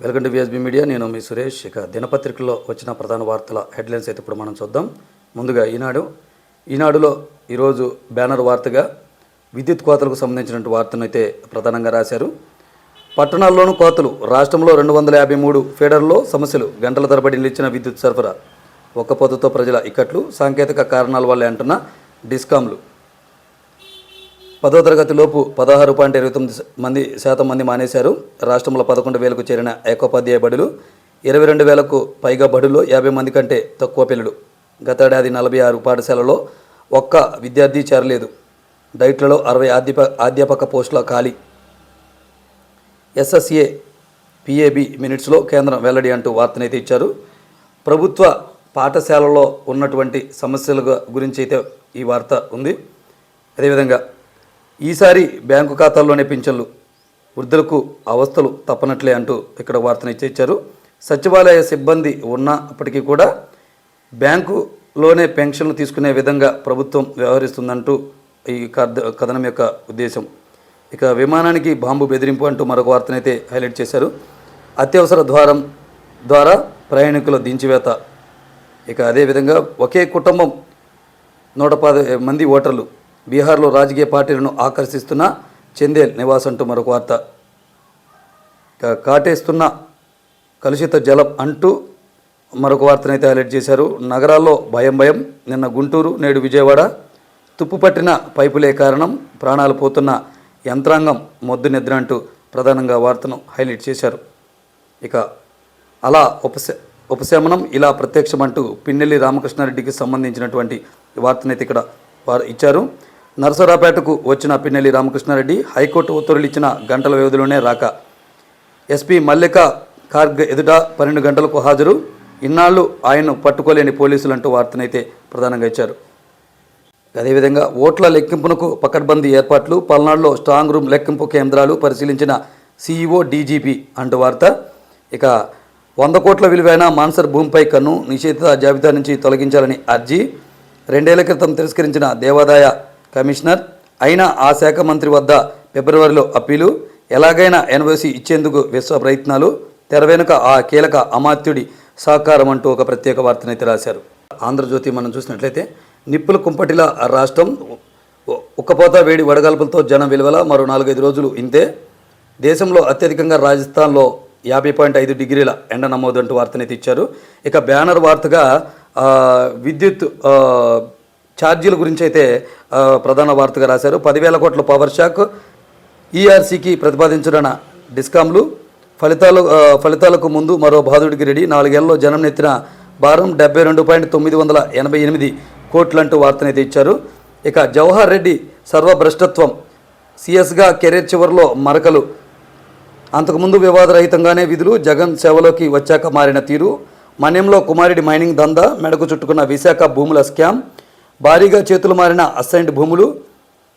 Welcome to విఎస్బీ media. నేను మీ సురేష్. ఇక దినపత్రికల్లో వచ్చిన ప్రధాన వార్తల హెడ్లైన్స్ అయితే ఇప్పుడు మనం చూద్దాం. ముందుగా ఈనాడులో ఈరోజు బ్యానర్ వార్తగా విద్యుత్ కోతలకు సంబంధించినటువంటి వార్తను అయితే ప్రధానంగా రాశారు. పట్టణాల్లోనూ కోతలు, రాష్ట్రంలో 253 ఫీడర్లో సమస్యలు, గంటల తరబడి నిలిచిన విద్యుత్ సరఫరా, ఒక్కపోతతో ప్రజల ఇక్కట్లు, సాంకేతిక కారణాల వల్లే అంటున్న డిస్కాంలు. 10వ తరగతి లోపు 16.29% మంది మానేశారు. రాష్ట్రంలో 11,000కు చేరిన ఏకోపాధ్యాయ బడులు, 22,000కు పైగా బడుల్లో 50 మంది కంటే తక్కువ పిల్లలు. గతేడాది 46 పాఠశాలలో ఒక్క విద్యార్థి చేరలేదు. డైట్లలో 60 అధ్యాపక పోస్టుల ఖాళీ. SSA PAB మినిట్స్లో కేంద్రం వెల్లడి అంటూ వార్తనైతే ఇచ్చారు. ప్రభుత్వ పాఠశాలలో ఉన్నటువంటి సమస్యల గురించి అయితే ఈ వార్త ఉంది. అదేవిధంగా ఈసారి బ్యాంకు ఖాతాల్లోనే పింఛన్లు, వృద్ధులకు అవస్థలు తప్పనట్లే అంటూ ఇక్కడ వార్తను ఇచ్చారు. సచివాలయ సిబ్బంది ఉన్నప్పటికీ కూడా బ్యాంకులోనే పెన్షన్లు తీసుకునే విధంగా ప్రభుత్వం వ్యవహరిస్తుందంటూ ఈ కథనం యొక్క ఉద్దేశం. ఇక విమానానికి బాంబు బెదిరింపు అంటూ మరొక వార్తనైతే హైలైట్ చేశారు. అత్యవసర ద్వారం ద్వారా ప్రయాణికుల దించివేత. ఇక అదేవిధంగా ఒకే కుటుంబం 110 మంది ఓటర్లు, బీహార్లో రాజకీయ పార్టీలను ఆకర్షిస్తున్న చందేల్ నివాస్ అంటూ మరొక వార్త. కాటేస్తున్న కలుషిత జలం అంటూ మరొక వార్తనైతే హైలైట్ చేశారు. నగరాల్లో భయం. నిన్న గుంటూరు, నేడు విజయవాడ. తుప్పుపట్టిన పైపులే కారణం, ప్రాణాలు పోతున్న యంత్రాంగం మొద్దు నిద్ర అంటూ ప్రధానంగా వార్తను హైలైట్ చేశారు. ఇక అలా ఉపశమనం, ఇలా ప్రత్యక్షం అంటూ పిన్నెల్లి రామకృష్ణారెడ్డికి సంబంధించినటువంటి వార్తనైతే ఇక్కడ వారు ఇచ్చారు. నరసరావుపేటకు వచ్చిన పిన్నెల్లి రామకృష్ణారెడ్డి హైకోర్టు ఉత్తర్వులు ఇచ్చిన గంటల వ్యవధిలోనే రాక. ఎస్పీ మల్లికా ఖార్గే ఎదుట 12 గంటలకు హాజరు. ఇన్నాళ్ళు ఆయన్ను పట్టుకోలేని పోలీసులు అంటూ వార్తనైతే ప్రధానంగా ఇచ్చారు. అదేవిధంగా ఓట్ల లెక్కింపునకు పకడ్బందీ ఏర్పాట్లు, పల్నాడులో స్ట్రాంగ్ రూమ్ లెక్కింపు కేంద్రాలు పరిశీలించిన CEO DGP అంటూ వార్త. ఇక 100 కోట్ల విలువైన మాన్సర్ భూమిపై కన్ను, నిషేధిత జాబితా నుంచి తొలగించాలని అర్జీ. 2 ఏళ్ల క్రితం తిరస్కరించిన దేవాదాయ కమిషనర్, అయినా ఆ శాఖ మంత్రి వద్ద ఫిబ్రవరిలో అప్పీలు. ఎలాగైనా NOC ఇచ్చేందుకు విశ్వ ప్రయత్నాలు, తెర వెనుక ఆ కీలక అమాత్యుడి సహకారం అంటూ ఒక ప్రత్యేక వార్తనైతే రాశారు. ఆంధ్రజ్యోతి మనం చూసినట్లయితే నిప్పుల కుంపటిల రాష్ట్రం, ఉక్కపోత, వేడి, వడగాల్పులతో జనం విలువల, మరో 4-5 రోజులు ఇంతే. దేశంలో అత్యధికంగా రాజస్థాన్లో 50.5 డిగ్రీల ఎండ నమోదు అంటూ వార్తనైతే ఇచ్చారు. ఇక బ్యానర్ వార్తగా విద్యుత్ ఛార్జీల గురించి అయితే ప్రధాన వార్తగా రాశారు. 10,000 కోట్ల పవర్ షాక్, ERCకి ప్రతిపాదించిన డిస్కాంలు, ఫలితాలకు ముందు మరో బాధుడికి రెడీ. 4 ఏళ్లలో జనం నెత్తిన భారం 72.988 కోట్లంటూ వార్తనైతే ఇచ్చారు. ఇక జవహర్ రెడ్డి సర్వభ్రష్టత్వం, CS గా కెరీర్ చివరిలో మరకలు, అంతకుముందు వివాదరహితంగానే విధులు, జగన్ సేవలోకి వచ్చాక మారిన తీరు, మన్యంలో కుమారుడి మైనింగ్ దందా, మెడకు చుట్టుకున్న విశాఖ భూముల స్కామ్, భారీగా చేతులు మారిన అసైన్డ్ భూములు,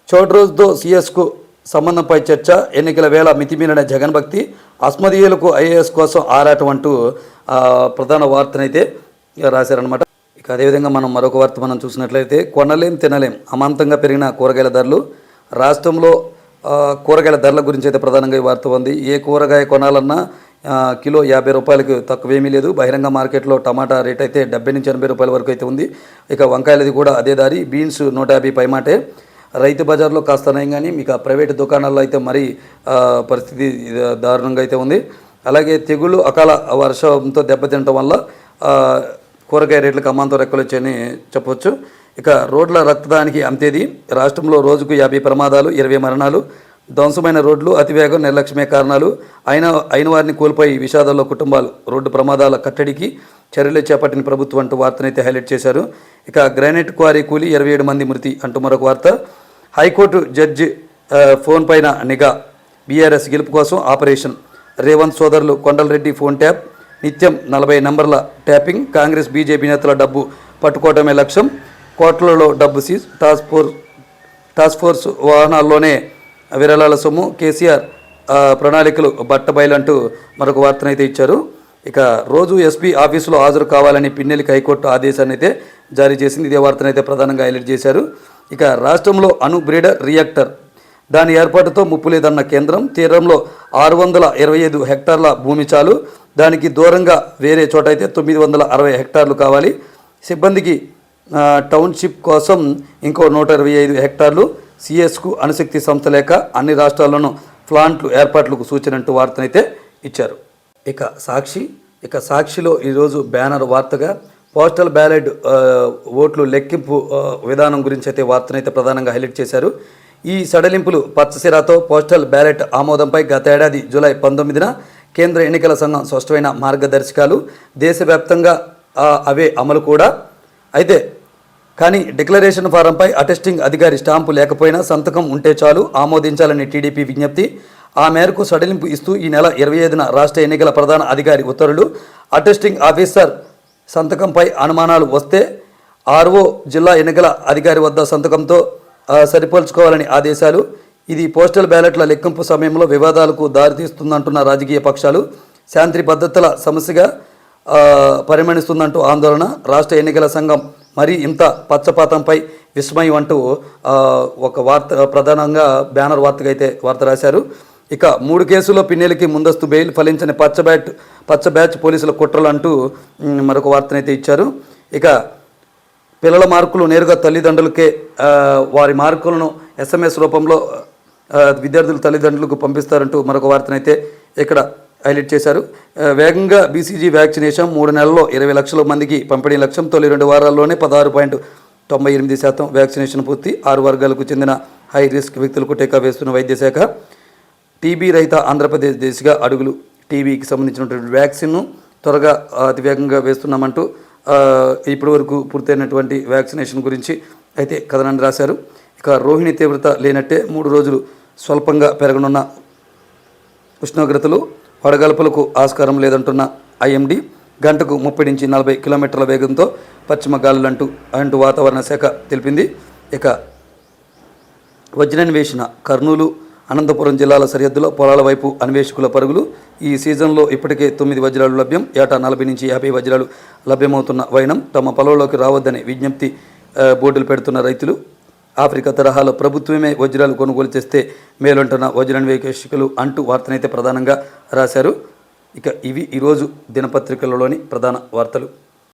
చోట్రోజ్తో CSకు సంబంధంపై చర్చ, ఎన్నికల వేళ మితిమీరిన జగన్ భక్తి, అస్మదీయులకు IAS కోసం ఆరాటం అంటూ ప్రధాన వార్తనైతే రాశారనమాట. ఇక అదేవిధంగా మనం మరొక వార్త మనం చూసినట్లయితే కొనలేం తినలేం, అమాంతంగా పెరిగిన కూరగాయల ధరలు. రాష్ట్రంలో కూరగాయల ధరల గురించి అయితే ప్రధానంగా ఈ వార్త ఉంది. ఏ కూరగాయ కొనాలన్నా కిలో 50 రూపాయలకు తక్కువేమీ లేదు. బహిరంగ మార్కెట్లో టమాటా రేట్ అయితే 70 నుంచి 80 రూపాయల వరకు అయితే ఉంది. ఇక వంకాయలది కూడా అదే దారి. బీన్స్ 150 పైమాటే. రైతు బజార్లో కాస్త నయం, కానీ మీకు ప్రైవేటు దుకాణాల్లో అయితే మరీ పరిస్థితి దారుణంగా అయితే ఉంది. అలాగే తెగుళ్ళు, అకాల వర్షంతో దెబ్బతినటం వల్ల కూరగాయ రేట్లకు అమాంతం రెక్కలు వచ్చాయని చెప్పవచ్చు. ఇక రోడ్ల రక్తదానికి అంతేది. రాష్ట్రంలో రోజుకు 50 ప్రమాదాలు, 20 మరణాలు. ధ్వంసమైన రోడ్లు, అతివేగం, నిర్లక్ష్యమే కారణాలు. అయిన వారిని కోల్పోయి విషాదాల్లో కుటుంబాలు. రోడ్డు ప్రమాదాల కట్టడికి చర్యలు చేపట్టిన ప్రభుత్వం అంటూ వార్తనైతే హైలైట్ చేశారు. ఇక గ్రానైట్ క్వారీ కూలి 27 మంది మృతి అంటూ మరొక వార్త. హైకోర్టు జడ్జి ఫోన్ పైన నిఘా, BRS గెలుపు కోసం ఆపరేషన్. రేవంత్ సోదరులు కొండలరెడ్డి ఫోన్ ట్యాప్, నిత్యం 40 నంబర్ల ట్యాపింగ్. కాంగ్రెస్ BJP నేతల డబ్బు పట్టుకోవడమే లక్ష్యం. కోట్లలో డబ్బు సీజ్. టాస్క్ ఫోర్స్ వాహనాల్లోనే విరాళాల సొమ్ము. కేసీఆర్ ప్రణాళికలు బట్టబయలంటూ మరొక వార్తనైతే ఇచ్చారు. ఇక రోజు SP ఆఫీసులో హాజరు కావాలని పిన్నెలికి హైకోర్టు ఆదేశాన్ని అయితే జారీ చేసింది. ఇదే వార్తనైతే ప్రధానంగా హైలైట్ చేశారు. ఇక రాష్ట్రంలో బ్రీడర్ రియాక్టర్ దాని ఏర్పాటుతో ముప్పు లేదన్న కేంద్రం. తీరంలో 625 హెక్టార్ల భూమి చాలు, దానికి దూరంగా వేరే చోట అయితే 960 హెక్టార్లు కావాలి. సిబ్బందికి టౌన్షిప్ కోసం ఇంకో 125 హెక్టార్లు. సిఎస్కు అణుశక్తి సంస్థ లేక అన్ని రాష్ట్రాల్లోనూ ప్లాంట్లు ఏర్పాట్లకు సూచన అంటూ వార్తనైతే ఇచ్చారు. ఇక సాక్షిలో ఈరోజు బ్యానర్ వార్తగా పోస్టల్ బ్యాలెట్ ఓట్లు లెక్కింపు విధానం గురించి అయితే వార్తనైతే ప్రధానంగా హైలైట్ చేశారు. ఈ సడలింపులు పచ్చసిరాతో పోస్టల్ బ్యాలెట్ ఆమోదంపై గత ఏడాది జూలై 19న కేంద్ర ఎన్నికల సంఘం స్పష్టమైన మార్గదర్శకాలు, దేశవ్యాప్తంగా అవే అమలు కూడా. అయితే కానీ డిక్లరేషన్ ఫారంపై అటెస్టింగ్ అధికారి స్టాంపు లేకపోయినా సంతకం ఉంటే చాలు, ఆమోదించాలని టీడీపీ విజ్ఞప్తి. ఆ మేరకు సడలింపు ఇస్తూ ఈ నెల 25న రాష్ట్ర ఎన్నికల ప్రధాన అధికారి ఉత్తర్వులు. అటెస్టింగ్ ఆఫీసర్ సంతకంపై అనుమానాలు వస్తే ఆర్ఓ జిల్లా ఎన్నికల అధికారి వద్ద సంతకంతో సరిపోల్చుకోవాలని ఆదేశాలు. ఇది పోస్టల్ బ్యాలెట్ల లెక్కింపు సమయంలో వివాదాలకు దారితీస్తుందంటున్న రాజకీయ పక్షాలు. శాంతి భద్రతల సమస్యగా పరిగణిస్తుందంటూ ఆందోళన. రాష్ట్ర ఎన్నికల సంఘం మరి ఇంత పచ్చపాతంపై విస్మయం అంటూ ఒక వార్త ప్రధానంగా బ్యానర్ వార్తగా అయితే వార్త రాశారు. ఇక 3 కేసుల్లో పిన్నెలకి ముందస్తు బెయిల్, ఫలించని పచ్చ బ్యాచ్ పోలీసుల కుట్రలు అంటూ మరొక వార్తనైతే ఇచ్చారు. ఇక పిల్లల మార్కులు నేరుగా తల్లిదండ్రులకే వారి మార్కులను SMS రూపంలో విద్యార్థుల తల్లిదండ్రులకు పంపిస్తారంటూ మరొక వార్తనైతే ఇక్కడ హైలైట్ చేశారు. వేగంగా BCG వ్యాక్సినేషన్ 3 నెలల్లో 20 లక్షల మందికి పంపిణీ లక్ష్యం. తొలి 2 వారాల్లోనే 16.98% వ్యాక్సినేషన్ పూర్తి. 6 వర్గాలకు చెందిన హై రిస్క్ వ్యక్తులకు టీకా వేస్తున్న వైద్య శాఖ. టీబీ రహిత ఆంధ్రప్రదేశ్ దిశగా అడుగులు. టీబీకి సంబంధించినటువంటి వ్యాక్సిన్ను త్వరగా అతివేగంగా వేస్తున్నామంటూ ఇప్పటి వరకు పూర్తయినటువంటి వ్యాక్సినేషన్ గురించి అయితే కథనాన్ని రాశారు. ఇక రోహిణి తీవ్రత లేనట్టే 3 రోజులు స్వల్పంగా పెరగనున్న ఉష్ణోగ్రతలు, వడగల్పులకు ఆస్కారం లేదంటున్న IMD. గంటకు 30 నుంచి 40 కిలోమీటర్ల వేగంతో పశ్చిమ గాలులు అంటూ వాతావరణ శాఖ తెలిపింది. ఇక వజ్రాన్వేషణ. కర్నూలు, అనంతపురం జిల్లాల సరిహద్దులో పొలాల వైపు అన్వేషకుల పరుగులు. ఈ సీజన్లో ఇప్పటికే 9 వజ్రాలు లభ్యం. ఏటా 40 నుంచి 50 వజ్రాలు లభ్యమవుతున్న వైనం. తమ పొలంలోకి రావద్దని విజ్ఞప్తి బోర్డులు పెడుతున్న రైతులు. ఆఫ్రికా తరహాలో ప్రభుత్వమే వజ్రాలు కొనుగోలు చేస్తే మేలంటున్న వజ్రాన్వేషకులు అంటూ వార్తనైతే ప్రధానంగా రాశారు. ఇక ఇవి ఈరోజు దినపత్రికలలోని ప్రధాన వార్తలు.